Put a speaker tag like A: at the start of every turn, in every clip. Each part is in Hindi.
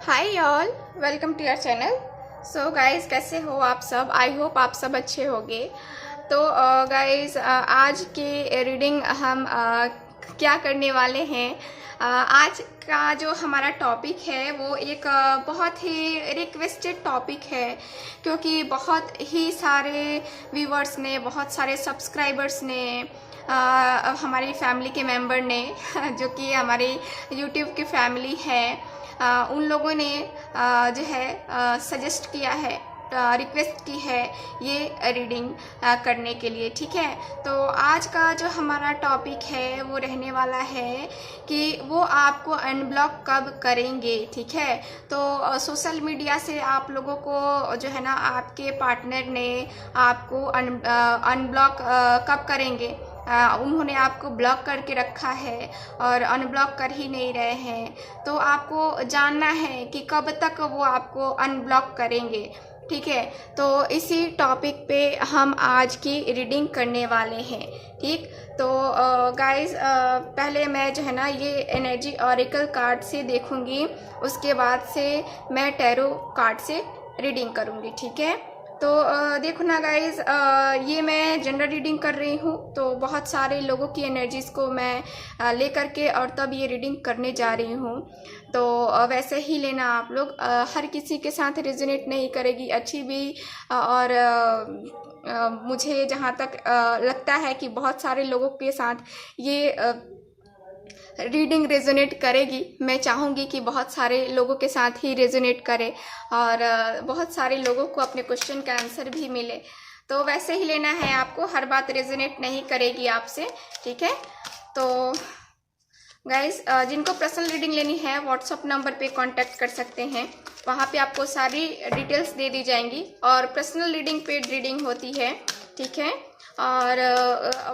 A: Hi all, welcome to your channel. So guys, कैसे हो आप सब? आई होप आप सब अच्छे होंगे। तो गाइस, आज की रीडिंग हम क्या करने वाले हैं। आज का जो हमारा टॉपिक है वो एक बहुत ही रिक्वेस्टेड टॉपिक है, क्योंकि बहुत ही सारे व्यूवर्स ने, बहुत सारे सब्सक्राइबर्स ने, हमारी फैमिली के मेंबर ने जो कि हमारी यूट्यूब की फैमिली है, उन लोगों ने जो है सजेस्ट किया है, रिक्वेस्ट की है ये रीडिंग करने के लिए। ठीक है, तो आज का जो हमारा टॉपिक है वो रहने वाला है कि वो आपको अनब्लॉक कब करेंगे। ठीक है, तो सोशल मीडिया से आप लोगों को जो है ना, आपके पार्टनर ने आपको अनब्लॉक कब करेंगे। उन्होंने आपको ब्लॉक करके रखा है और अनब्लॉक कर ही नहीं रहे हैं, तो आपको जानना है कि कब तक वो आपको अनब्लॉक करेंगे। ठीक है, तो इसी टॉपिक पे हम आज की रीडिंग करने वाले हैं। ठीक, तो गाइस, पहले मैं जो है ना ये एनर्जी ऑरेकल कार्ड से देखूंगी, उसके बाद से मैं टैरो कार्ड से रीडिंग करूंगी। ठीक है, तो देखो ना गाइज, ये मैं जनरल रीडिंग कर रही हूँ, तो बहुत सारे लोगों की एनर्जीज़ को मैं लेकर के और तब ये रीडिंग करने जा रही हूँ। तो वैसे ही लेना आप लोग, हर किसी के साथ रेजोनेट नहीं करेगी अच्छी भी, और मुझे जहाँ तक लगता है कि बहुत सारे लोगों के साथ ये रीडिंग रेजोनेट करेगी। मैं चाहूँगी कि बहुत सारे लोगों के साथ ही रेजोनेट करे और बहुत सारे लोगों को अपने क्वेश्चन का आंसर भी मिले। तो वैसे ही लेना है आपको, हर बात रेजोनेट नहीं करेगी आपसे। ठीक है, तो गाइस, जिनको पर्सनल रीडिंग लेनी है व्हाट्सअप नंबर पे कांटेक्ट कर सकते हैं, वहाँ पे आपको सारी डिटेल्स दे दी जाएंगी और पर्सनल रीडिंग पेड रीडिंग होती है। ठीक है, और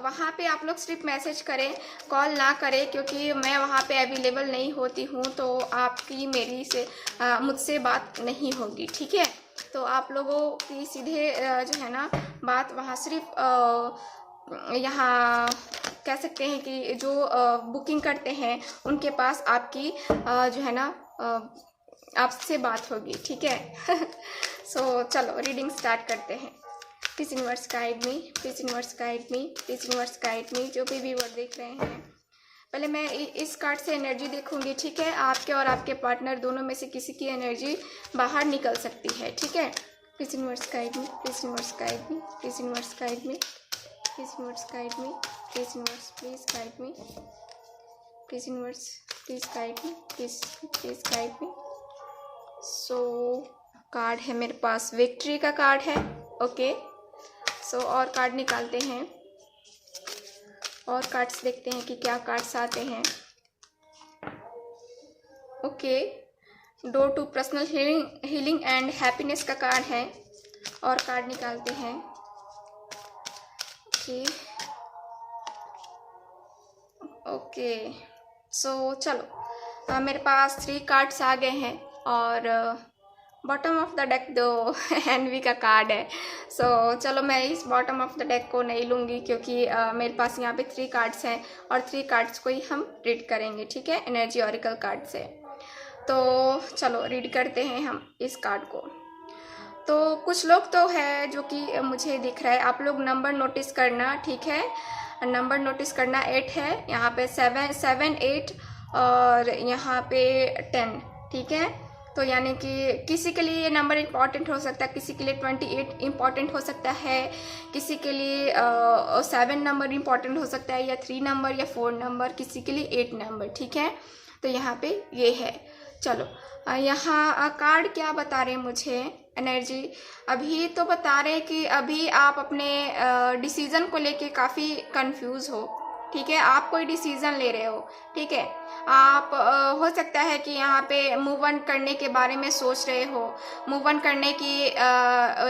A: वहाँ पे आप लोग सिर्फ मैसेज करें, कॉल ना करें, क्योंकि मैं वहाँ पे अवेलेबल नहीं होती हूँ, तो आपकी मेरी से मुझसे बात नहीं होगी। ठीक है, तो आप लोगों की सीधे जो है ना बात वहाँ सिर्फ यहाँ कह सकते हैं कि जो बुकिंग करते हैं उनके पास आपकी जो है ना आपसे बात होगी। ठीक है सो चलो रीडिंग स्टार्ट करते हैं। Please universe guide me, please universe guide me, please universe guide मी। जो भी व्यूअर देख रहे हैं, पहले मैं इस कार्ड से एनर्जी देखूंगी। ठीक है, आपके और आपके पार्टनर दोनों में से किसी की एनर्जी बाहर निकल सकती है। ठीक है, please universe guide me, please universe guide me, please universe guide me, please universe guide me, please universe please guide me, please universe please guide me, please please guide me. So card है मेरे पास, विक्ट्री का कार्ड है। ओके, सो और कार्ड निकालते हैं और कार्ड्स देखते हैं कि क्या कार्ड्स आते हैं। Okay, door to personal healing and happiness का कार्ड है और कार्ड निकालते हैं। ओके ओके, सो चलो, मेरे पास 3 कार्ड्स आ गए हैं और बॉटम ऑफ द डेक दो एनवी का कार्ड है। सो चलो, मैं इस बॉटम ऑफ द डेक को नहीं लूँगी, क्योंकि मेरे पास यहाँ पे 3 कार्ड्स हैं और 3 कार्ड्स को ही हम रीड करेंगे। ठीक है, एनर्जी ऑरेकल कार्ड से। तो चलो रीड करते हैं हम इस कार्ड को। तो कुछ लोग तो है जो कि मुझे दिख रहा है, आप लोग नंबर नोटिस करना। ठीक है, नंबर नोटिस करना। 8 है, यहाँ पे 7 8 और यहाँ पे 10। ठीक है, तो यानी कि किसी के लिए ये नंबर इम्पॉर्टेंट हो सकता है, किसी के लिए 28 इम्पॉर्टेंट हो सकता है, किसी के लिए 7 नंबर इम्पॉर्टेंट हो सकता है, या 3 नंबर या 4 नंबर, किसी के लिए 8 नंबर। ठीक है, तो यहाँ पे ये है। चलो, यहाँ कार्ड क्या बता रहे हैं मुझे एनर्जी? अभी तो बता रहे हैं कि अभी आप अपने डिसीज़न को लेके काफ़ी कंफ्यूज हो। ठीक है, आप कोई डिसीज़न ले रहे हो। ठीक है, आप हो सकता है कि यहाँ पे मूव ऑन करने के बारे में सोच रहे हो, मूव ऑन करने की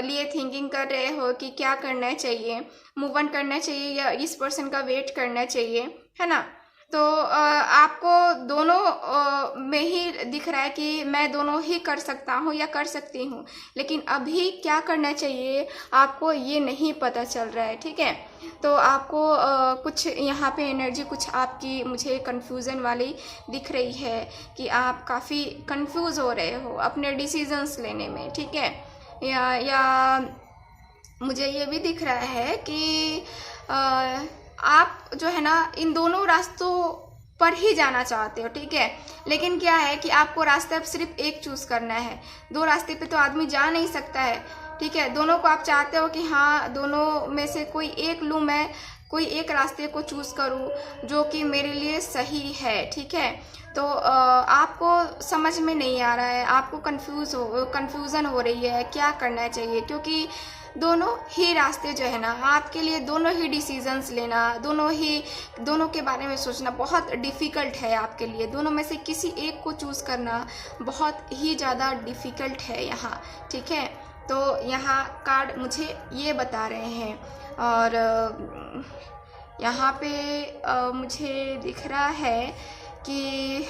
A: लिए थिंकिंग कर रहे हो कि क्या करना चाहिए, मूव ऑन करना चाहिए या इस पर्सन का वेट करना चाहिए, है ना। तो आपको दोनों में ही दिख रहा है कि मैं दोनों ही कर सकता हूँ या कर सकती हूँ, लेकिन अभी क्या करना चाहिए आपको ये नहीं पता चल रहा है, ठीक है। तो आपको कुछ यहाँ पे एनर्जी कुछ आपकी मुझे कंफ्यूजन वाली दिख रही है कि आप काफ़ी कंफ्यूज हो रहे हो अपने डिसीजंस लेने में, ठीक है। या मुझे ये भी दिख रहा है कि आप जो है ना इन दोनों रास्तों पर ही जाना चाहते हो, ठीक है। लेकिन क्या है कि आपको रास्ते अब सिर्फ एक चूज करना है, दो रास्ते पे तो आदमी जा नहीं सकता है, ठीक है। दोनों को आप चाहते हो कि हाँ दोनों में से कोई एक लूँ, मैं कोई एक रास्ते को चूज करूँ जो कि मेरे लिए सही है, ठीक है। तो आपको समझ में नहीं आ रहा है, आपको कन्फ्यूज़न हो रही है क्या करना चाहिए, क्योंकि दोनों ही रास्ते जो है ना आपके लिए, दोनों ही डिसीजंस लेना, दोनों के बारे में सोचना बहुत डिफ़िकल्ट है आपके लिए। दोनों में से किसी एक को चूज़ करना बहुत ही ज़्यादा डिफ़िकल्ट है यहाँ, ठीक है। तो यहाँ कार्ड मुझे ये बता रहे हैं, और यहाँ पे मुझे दिख रहा है कि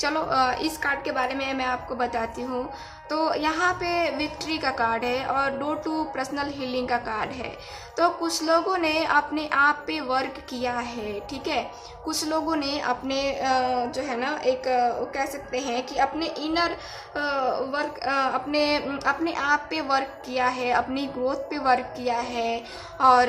A: चलो इस कार्ड के बारे में मैं आपको बताती हूँ। तो यहाँ पे विक्ट्री का कार्ड है और डोर टू पर्सनल हीलिंग का कार्ड है। तो कुछ लोगों ने अपने आप पे वर्क किया है, ठीक है। कुछ लोगों ने अपने जो है ना एक कह सकते हैं कि अपने इनर वर्क अपने आप पे वर्क किया है, अपनी ग्रोथ पे वर्क किया है, और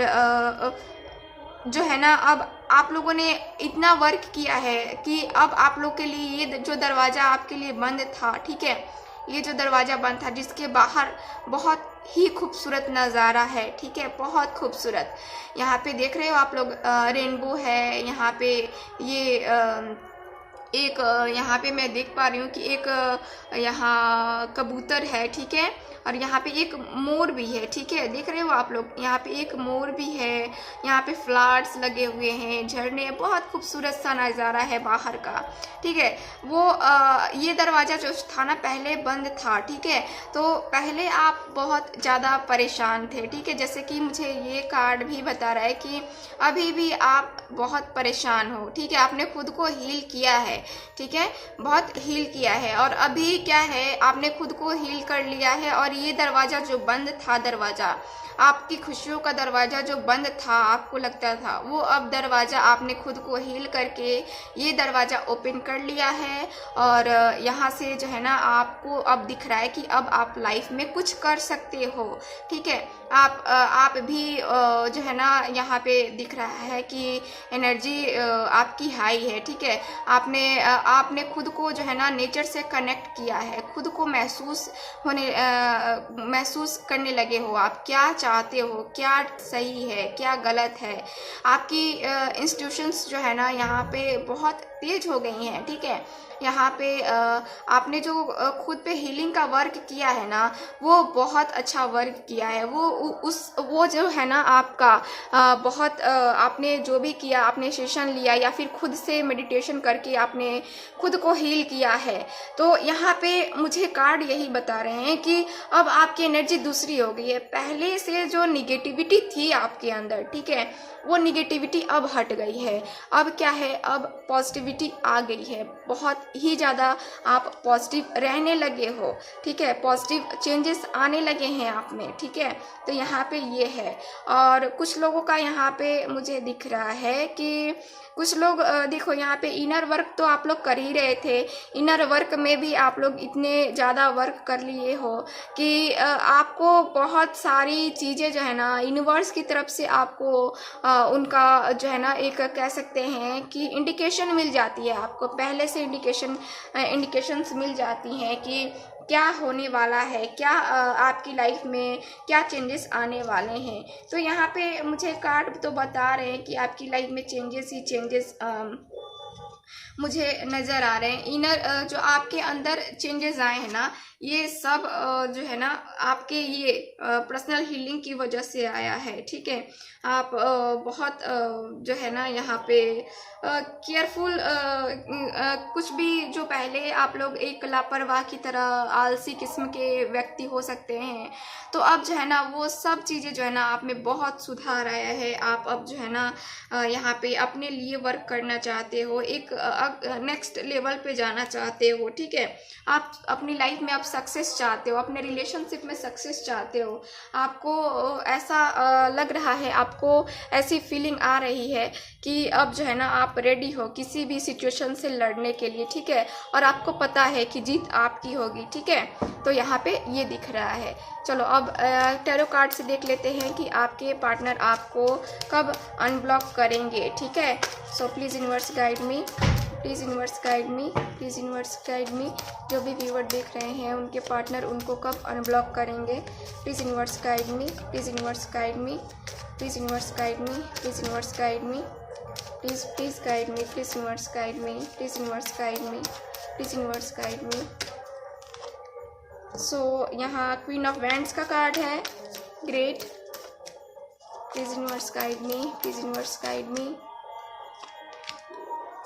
A: जो है ना अब आप लोगों ने इतना वर्क किया है कि अब आप लोग के लिए ये जो दरवाज़ा आपके लिए बंद था, ठीक है, ये जो दरवाज़ा बंद था जिसके बाहर बहुत ही खूबसूरत नज़ारा है, ठीक है, बहुत खूबसूरत। यहाँ पे देख रहे हो आप लोग रेनबो है, यहाँ पे ये एक यहाँ पे मैं देख पा रही हूँ कि एक यहाँ कबूतर है, ठीक है, और यहाँ पे एक मोर भी है, ठीक है, देख रहे हो आप लोग, यहाँ पे एक मोर भी है, यहाँ पे फ्लावर्स लगे हुए हैं, झरने, बहुत खूबसूरत सा नज़ारा है बाहर का, ठीक है। वो ये दरवाज़ा जो था ना पहले बंद था, ठीक है। तो पहले आप बहुत ज़्यादा परेशान थे, ठीक है, जैसे कि मुझे ये कार्ड भी बता रहा है कि अभी भी आप बहुत परेशान हो, ठीक है, आपने खुद को हील किया है, ठीक है, बहुत हील किया है, और अभी क्या है आपने खुद को हील कर लिया है, और ये दरवाज़ा जो बंद था, दरवाज़ा आपकी खुशियों का दरवाज़ा जो बंद था, आपको लगता था, वो अब दरवाज़ा आपने खुद को हील करके ये दरवाज़ा ओपन कर लिया है, और यहाँ से जो है ना आपको अब दिख रहा है कि अब आप लाइफ में कुछ कर सकते हो, ठीक है। आप भी जो है ना यहाँ पे दिख रहा है कि एनर्जी आपकी हाई है, ठीक है। आपने खुद को जो है ना नेचर से कनेक्ट किया है, खुद को महसूस करने लगे हो, आप क्या चाहते हो, क्या सही है, क्या गलत है। आपकी इंस्टीट्यूशंस जो है ना यहाँ पे बहुत तेज हो गई हैं, ठीक है। यहाँ पे आपने जो खुद पे हीलिंग का वर्क किया है ना, वो बहुत अच्छा वर्क किया है। वो जो है ना आपका बहुत आपने जो भी किया, आपने सेशन लिया या फिर खुद से मेडिटेशन करके आपने खुद को हील किया है। तो यहाँ पे मुझे कार्ड यही बता रहे हैं कि अब आपकी एनर्जी दूसरी हो गई है। पहले से जो निगेटिविटी थी आपके अंदर, ठीक है, वो निगेटिविटी अब हट गई है। अब क्या है, अब पॉजिटिविटी आ गई है, बहुत ही ज़्यादा आप पॉजिटिव रहने लगे हो, ठीक है, पॉजिटिव चेंजेस आने लगे हैं आप में, ठीक है। तो यहाँ पे ये है, और कुछ लोगों का यहाँ पे मुझे दिख रहा है कि कुछ लोग देखो यहाँ पे इनर वर्क तो आप लोग कर ही रहे थे, इनर वर्क में भी आप लोग इतने ज़्यादा वर्क कर लिए हो कि आपको बहुत सारी चीज़ें जो है ना यूनिवर्स की तरफ से आपको उनका जो है ना एक कह सकते हैं कि इंडिकेशन मिल जाती है, आपको पहले से इंडिकेशंस मिल जाती हैं कि क्या होने वाला है, क्या आपकी लाइफ में क्या चेंजेस आने वाले हैं। तो यहाँ पे मुझे कार्ड तो बता रहे हैं कि आपकी लाइफ में चेंजेस ही चेंजेस मुझे नज़र आ रहे हैं। इनर जो आपके अंदर चेंजेस आए हैं ना, ये सब जो है ना आपके ये पर्सनल हीलिंग की वजह से आया है, ठीक है। आप बहुत जो है ना यहाँ पे केयरफुल, कुछ भी जो पहले आप लोग एक लापरवाह की तरह आलसी किस्म के व्यक्ति हो सकते हैं, तो अब जो है ना वो सब चीज़ें जो है ना आप में बहुत सुधार आया है। आप अब जो है ना यहाँ पे अपने लिए वर्क करना चाहते हो, एक नेक्स्ट लेवल पे जाना चाहते हो, ठीक है। आप अपनी लाइफ में आप सक्सेस चाहते हो, अपने रिलेशनशिप में सक्सेस चाहते हो। आपको ऐसा लग रहा है, आपको ऐसी फीलिंग आ रही है कि अब जो है ना आप रेडी हो किसी भी सिचुएशन से लड़ने के लिए, ठीक है। और आपको पता है कि जीत आपकी होगी, ठीक है। तो यहाँ पे ये दिख रहा है। चलो अब टैरो कार्ड से देख लेते हैं कि आपके पार्टनर आपको कब अनब्लॉक करेंगे, ठीक है। So please universe guide me, please universe guide me, please universe guide मी। जो भी व्यूअर देख रहे हैं उनके पार्टनर उनको कब अनब्लॉक करेंगे, please universe guide me, please universe guide me, please universe guide me, please universe guide me, please guide me, please universe guide me, please universe guide me, please universe guide me. So यहाँ क्वीन ऑफ वैंड्स का कार्ड है, great. Please universe guide me, please universe guide me.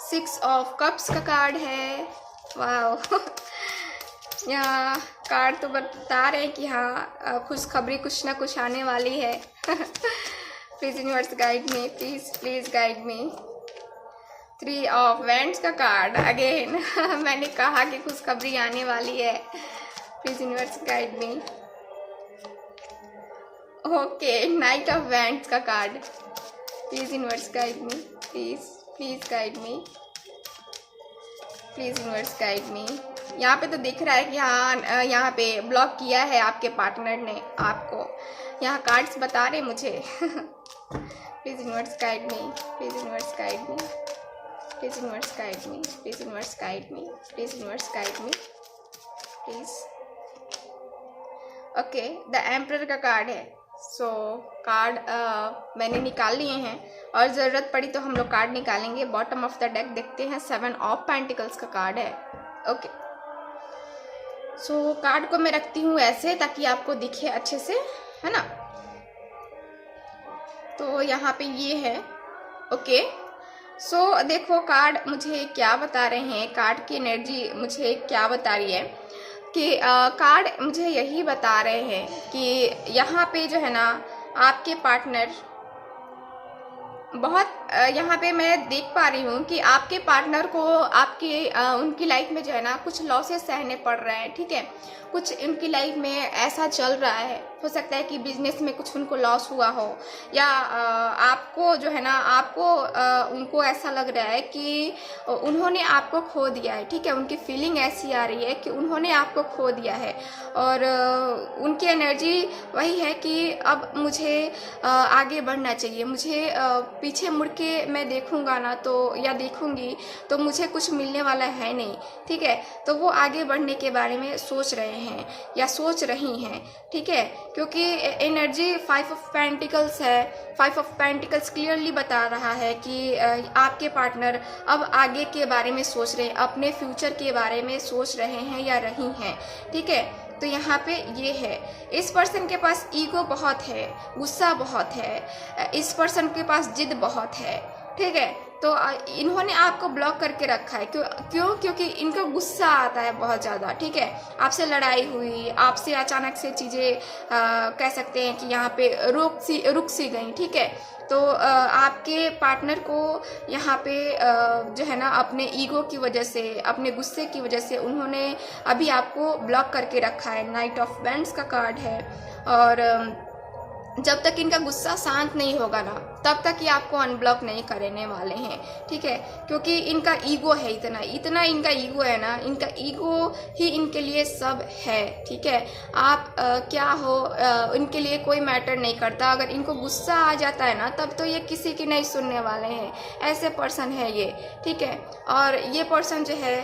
A: 6 of cups का कार्ड है, वाह। यहाँ कार्ड तो बता रहे हैं कि हाँ खुशखबरी कुछ ना कुछ आने वाली है। Please universe guide me, please guide me. 3 of wands का कार्ड अगेन। मैंने कहा कि खुशखबरी आने वाली है। Please universe guide me. Okay, knight of wands का card. Please universe guide me, please guide me, please universe guide me. यहाँ पे तो दिख रहा है कि हाँ यहाँ पे ब्लॉक किया है आपके पार्टनर ने आपको, यहाँ कार्ड्स बता रहे मुझे। Please universe guide me, please universe guide me, please universe guide me, please universe guide me, please universe guide me, please. Okay, the emperor का कार्ड है। सो कार्ड मैंने निकाल लिए हैं और ज़रूरत पड़ी तो हम लोग कार्ड निकालेंगे। बॉटम ऑफ द डेक देखते हैं, 7 ऑफ पेंटिकल्स का कार्ड है। ओके, सो कार्ड को मैं रखती हूँ ऐसे ताकि आपको दिखे अच्छे से, है ना। तो यहाँ पे ये है। ओके, सो देखो कार्ड मुझे क्या बता रहे हैं, कार्ड की एनर्जी मुझे क्या बता रही है कि कार्ड मुझे यही बता रहे हैं कि यहाँ पे जो है ना आपके पार्टनर बहुत यहाँ पे मैं देख पा रही हूँ कि आपके पार्टनर को आपकी उनकी लाइफ में जो है ना कुछ लॉसेस सहने पड़ रहे हैं, ठीक है। कुछ उनकी लाइफ में ऐसा चल रहा है, हो सकता है कि बिजनेस में कुछ उनको लॉस हुआ हो, या आपको जो है ना आपको उनको ऐसा लग रहा है कि उन्होंने आपको खो दिया है, ठीक है। उनकी फीलिंग ऐसी आ रही है कि उन्होंने आपको खो दिया है और उनकी एनर्जी वही है कि अब मुझे आगे बढ़ना चाहिए, मुझे पीछे मुड़ के मैं देखूंगा ना तो या देखूंगी तो मुझे कुछ मिलने वाला है नहीं, ठीक है। तो वो आगे बढ़ने के बारे में सोच रहे हैं या सोच रही हैं, ठीक है। क्योंकि एनर्जी 5 ऑफ पेंटिकल्स है। 5 ऑफ पेंटिकल्स क्लियरली बता रहा है कि आपके पार्टनर अब आगे के बारे में सोच रहे हैं, अपने फ्यूचर के बारे में सोच रहे हैं या रही हैं, ठीक है। तो यहाँ पे ये है, इस पर्सन के पास ईगो बहुत है, गुस्सा बहुत है, इस पर्सन के पास जिद बहुत है, ठीक है। तो इन्होंने आपको ब्लॉक करके रखा है। क्योंकि इनका गुस्सा आता है बहुत ज़्यादा, ठीक है। आपसे लड़ाई हुई, आपसे अचानक से चीज़ें कह सकते हैं कि यहाँ पे रुक सी गई, ठीक है। तो आपके पार्टनर को यहाँ पे जो है ना अपने ईगो की वजह से, अपने गुस्से की वजह से उन्होंने अभी आपको ब्लॉक करके रखा है। नाइट ऑफ वैंड्स का कार्ड है और जब तक इनका गुस्सा शांत नहीं होगा ना तब तक ये आपको अनब्लॉक नहीं करने वाले हैं, ठीक है। क्योंकि इनका ईगो है, इतना इनका ईगो है ना, इनका ईगो ही इनके लिए सब है, ठीक है। आप क्या हो इनके लिए कोई मैटर नहीं करता। अगर इनको गुस्सा आ जाता है ना तब तो ये किसी की नहीं सुनने वाले हैं, ऐसे पर्सन है ये, ठीक है। और ये पर्सन जो है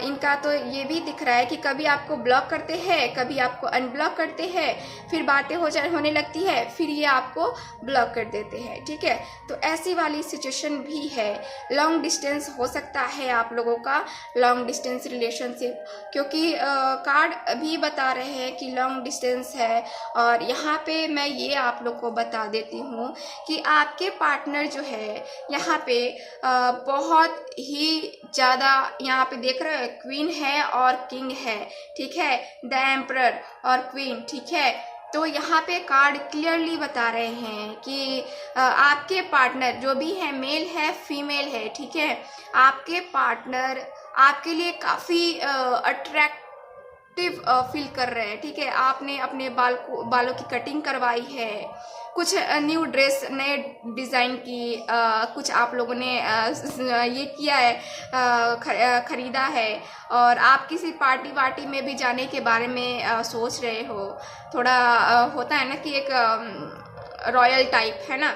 A: इनका तो ये भी दिख रहा है कि कभी आपको ब्लॉक करते हैं, कभी आपको अनब्लॉक करते हैं, फिर बातें होने लगती है, फिर ये आपको ब्लॉक कर देते हैं, ठीक है। तो ऐसी वाली सिचुएशन भी है। लॉन्ग डिस्टेंस हो सकता है आप लोगों का, लॉन्ग डिस्टेंस रिलेशनशिप, क्योंकि कार्ड भी बता रहे हैं कि लॉन्ग डिस्टेंस है। और यहाँ पे मैं ये आप लोग को बता देती हूँ कि आपके पार्टनर जो है यहाँ पे बहुत ही ज़्यादा, यहाँ पे देख रहे हो क्वीन है और किंग है, ठीक है, द एम्परर और क्वीन, ठीक है। तो यहाँ पे कार्ड क्लियरली बता रहे हैं कि आपके पार्टनर जो भी है, मेल है फीमेल है, ठीक है, आपके पार्टनर आपके लिए काफ़ी अट्रैक्टिव फील कर रहे हैं, ठीक है। आपने अपने बालों की कटिंग करवाई है, कुछ न्यू ड्रेस नए डिज़ाइन की, कुछ आप लोगों ने ये किया है, खरीदा है, और आप किसी पार्टी वार्टी में भी जाने के बारे में सोच रहे हो। थोड़ा होता है ना कि एक रॉयल टाइप है ना,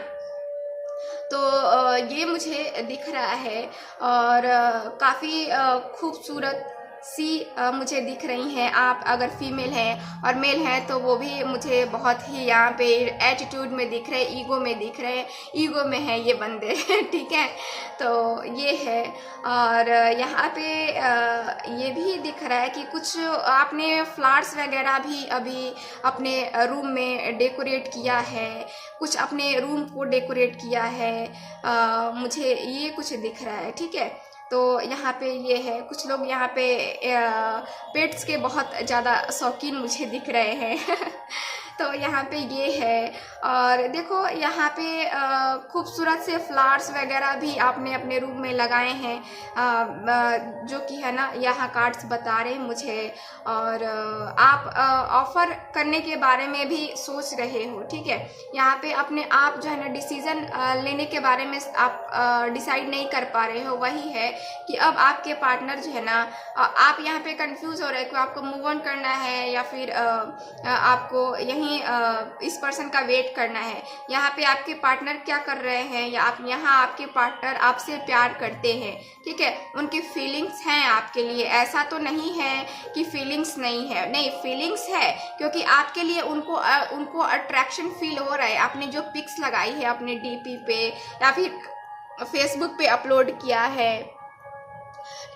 A: तो ये मुझे दिख रहा है। और काफ़ी खूबसूरत सी मुझे दिख रही हैं। आप अगर फीमेल हैं और मेल हैं तो वो भी मुझे बहुत ही यहाँ पे एटीट्यूड में दिख रहे, ईगो में दिख रहे, ईगो में है ये बंदे ठीक है। तो ये है। और यहाँ पे ये भी दिख रहा है कि कुछ आपने फ्लावर्स वगैरह भी अभी अपने रूम में डेकोरेट किया है, कुछ अपने रूम को डेकोरेट किया है, मुझे ये कुछ दिख रहा है, ठीक है। तो यहाँ पे ये है, कुछ लोग यहाँ पे पेट्स के बहुत ज़्यादा शौकीन मुझे दिख रहे हैं तो यहाँ पे ये है। और देखो यहाँ पे खूबसूरत से फ्लावर्स वगैरह भी आपने अपने रूम में लगाए हैं, जो कि है ना, यहाँ कार्ड्स बता रहे हैं मुझे। और आप ऑफ़र करने के बारे में भी सोच रहे हो, ठीक है। यहाँ पे अपने आप जो है ना डिसीज़न लेने के बारे में आप डिसाइड नहीं कर पा रहे हो। वही है कि अब आपके पार्टनर जो है ना, आप यहाँ पे कंफ्यूज हो रहे हो कि आपको मूव ऑन करना है या फिर आपको यहीं इस पर्सन का वेट करना है। यहाँ पे आपके पार्टनर क्या कर रहे हैं, या आप यहाँ आपके पार्टनर आपसे प्यार करते हैं, ठीक है, उनकी फीलिंग्स हैं आपके लिए। ऐसा तो नहीं है कि फीलिंग्स नहीं है, नहीं, फीलिंग्स है, क्योंकि आपके लिए उनको अट्रैक्शन फील हो रहा है। आपने जो पिक्स लगाई है अपने डीपी पे या फिर फेसबुक पे अपलोड किया है,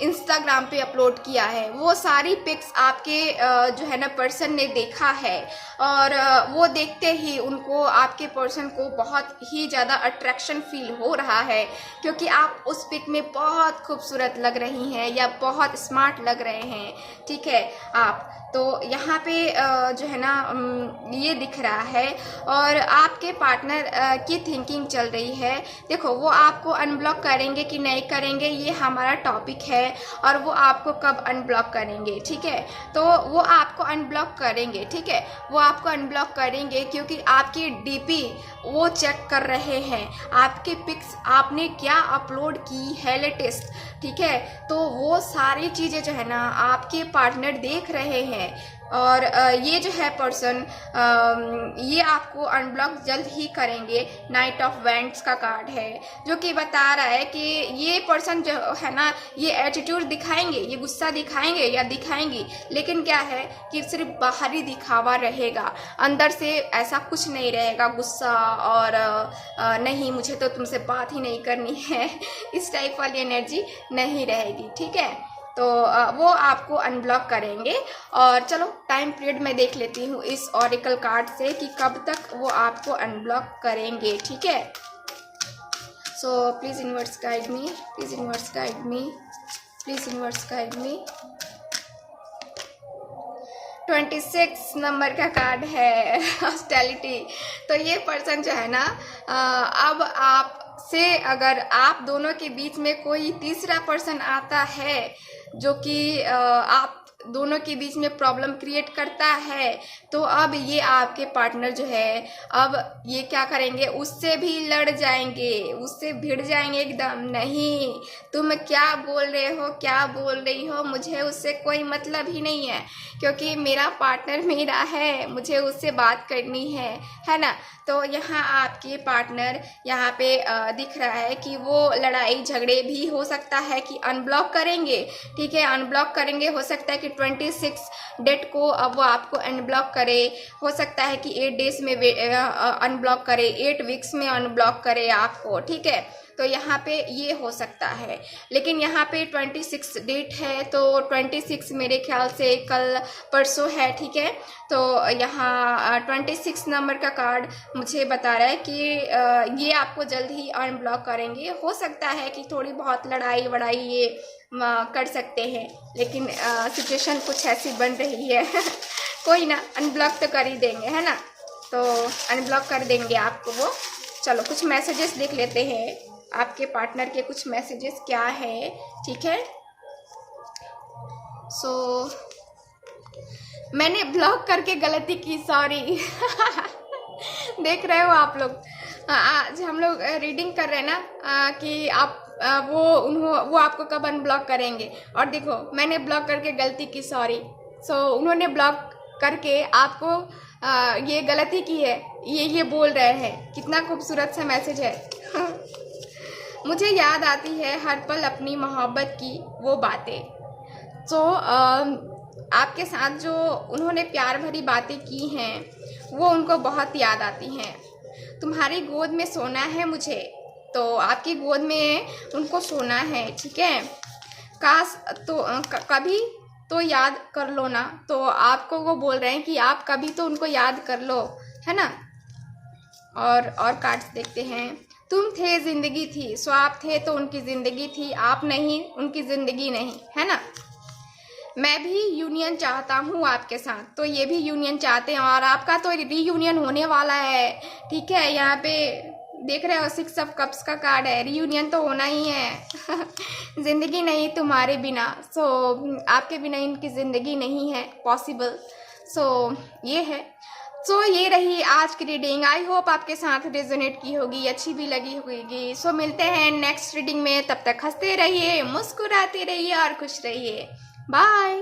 A: इंस्टाग्राम पे अपलोड किया है, वो सारी पिक्स आपके जो है ना पर्सन ने देखा है। और वो देखते ही उनको, आपके पर्सन को बहुत ही ज़्यादा अट्रैक्शन फील हो रहा है, क्योंकि आप उस पिक में बहुत खूबसूरत लग रही हैं या बहुत स्मार्ट लग रहे हैं, ठीक है आप। तो यहाँ पे जो है ना ये दिख रहा है। और आपके पार्टनर की थिंकिंग चल रही है। देखो, वो आपको अनब्लॉक करेंगे कि नहीं करेंगे, ये हमारा टॉपिक है। और वो आपको कब अनब्लॉक करेंगे, ठीक है। तो वो आपको अनब्लॉक करेंगे, ठीक है, वो आपको अनब्लॉक करेंगे क्योंकि आपकी डीपी वो चेक कर रहे हैं, आपके पिक्स आपने क्या अपलोड की है लेटेस्ट, ठीक है। तो वो सारी चीज़ें जो है ना आपके पार्टनर देख रहे हैं। और ये जो है पर्सन, ये आपको अनब्लॉक जल्द ही करेंगे। नाइट ऑफ वेंट्स का कार्ड है, जो कि बता रहा है कि ये पर्सन जो है ना, ये एटीट्यूड दिखाएंगे, ये गुस्सा दिखाएंगे या दिखाएंगी, लेकिन क्या है कि सिर्फ बाहरी दिखावा रहेगा, अंदर से ऐसा कुछ नहीं रहेगा, गुस्सा और नहीं मुझे तो तुमसे बात ही नहीं करनी है इस टाइप वाली एनर्जी नहीं रहेगी, ठीक है। तो वो आपको अनब्लॉक करेंगे। और चलो टाइम पीरियड मैं देख लेती हूँ इस ऑरिकल कार्ड से कि कब तक वो आपको अनब्लॉक करेंगे, ठीक है। So please universe guide me, please universe guide me, please universe guide me. 26 number का कार्ड है हॉस्टिलिटी। तो ये पर्सन जो है ना, अब आप से अगर आप दोनों के बीच में कोई तीसरा पर्सन आता है जो कि आप दोनों के बीच में प्रॉब्लम क्रिएट करता है, तो अब ये आपके पार्टनर जो है, अब ये क्या करेंगे, उससे भी लड़ जाएंगे, उससे भिड़ जाएंगे एकदम। नहीं, तुम क्या बोल रहे हो, क्या बोल रही हो, मुझे उससे कोई मतलब ही नहीं है, क्योंकि मेरा पार्टनर मेरा है, मुझे उससे बात करनी है ना। तो यहाँ आपके पार्टनर यहाँ पे दिख रहा है कि वो लड़ाई झगड़े भी हो सकता है कि अनब्लॉक करेंगे, ठीक है, अनब्लॉक करेंगे, हो सकता है कि कि 26 डेट को अब वो आपको अनब्लॉक करे, हो सकता है कि 8 डेज में अनब्लॉक करे, 8 वीक्स में अनब्लॉक करे आपको, ठीक है। तो यहाँ पे ये हो सकता है, लेकिन यहाँ पे 26 डेट है, तो 26 मेरे ख्याल से कल परसों है, ठीक है। तो यहाँ 26 नंबर का कार्ड मुझे बता रहा है कि ये आपको जल्द ही अनब्लॉक करेंगे। हो सकता है कि थोड़ी बहुत लड़ाई वड़ाई ये कर सकते हैं, लेकिन सिचुएशन कुछ ऐसी बन रही है कोई ना, अनब्लॉक तो कर ही देंगे, है ना। तो अनब्लॉक कर देंगे आपको वो। चलो कुछ मैसेजेस देख लेते हैं, आपके पार्टनर के कुछ मैसेजेस क्या है, ठीक है। सो मैंने ब्लॉक करके गलती की, सॉरी देख रहे हो आप लोग, आज हम लोग रीडिंग कर रहे हैं ना कि आप वो आपको कब अनब्लॉक करेंगे, और देखो मैंने ब्लॉक करके गलती की, सॉरी। सो उन्होंने ब्लॉक करके आपको ये गलती की है, ये बोल रहे हैं। कितना खूबसूरत सा मैसेज है मुझे याद आती है हर पल अपनी मोहब्बत की वो बातें। तो आपके साथ जो उन्होंने प्यार भरी बातें की हैं वो उनको बहुत याद आती हैं। तुम्हारी गोद में सोना है मुझे, तो आपकी गोद में उनको सोना है, ठीक है। काश तो कभी तो याद कर लो ना, तो आपको वो बोल रहे हैं कि आप कभी तो उनको याद कर लो, है ना। और कार्ड्स देखते हैं। तुम थे जिंदगी थी, सो आप थे तो उनकी ज़िंदगी थी, आप नहीं उनकी ज़िंदगी नहीं, है ना। मैं भी यूनियन चाहता हूँ आपके साथ, तो ये भी यूनियन चाहते हैं, और आपका तो रीयूनियन होने वाला है, ठीक है। यहाँ पे देख रहे हो 6 ऑफ कप्स का कार्ड है, रीयूनियन तो होना ही है ज़िंदगी नहीं तुम्हारे बिना, सो आपके बिना इनकी ज़िंदगी नहीं है पॉसिबल। सो ये है। सो ये रही आज की रीडिंग। आई होप आपके साथ रेजोनेट की होगी, अच्छी भी लगी होगी। सो मिलते हैं नेक्स्ट रीडिंग में, तब तक हंसते रहिए, मुस्कुराते रहिए और खुश रहिए। बाय।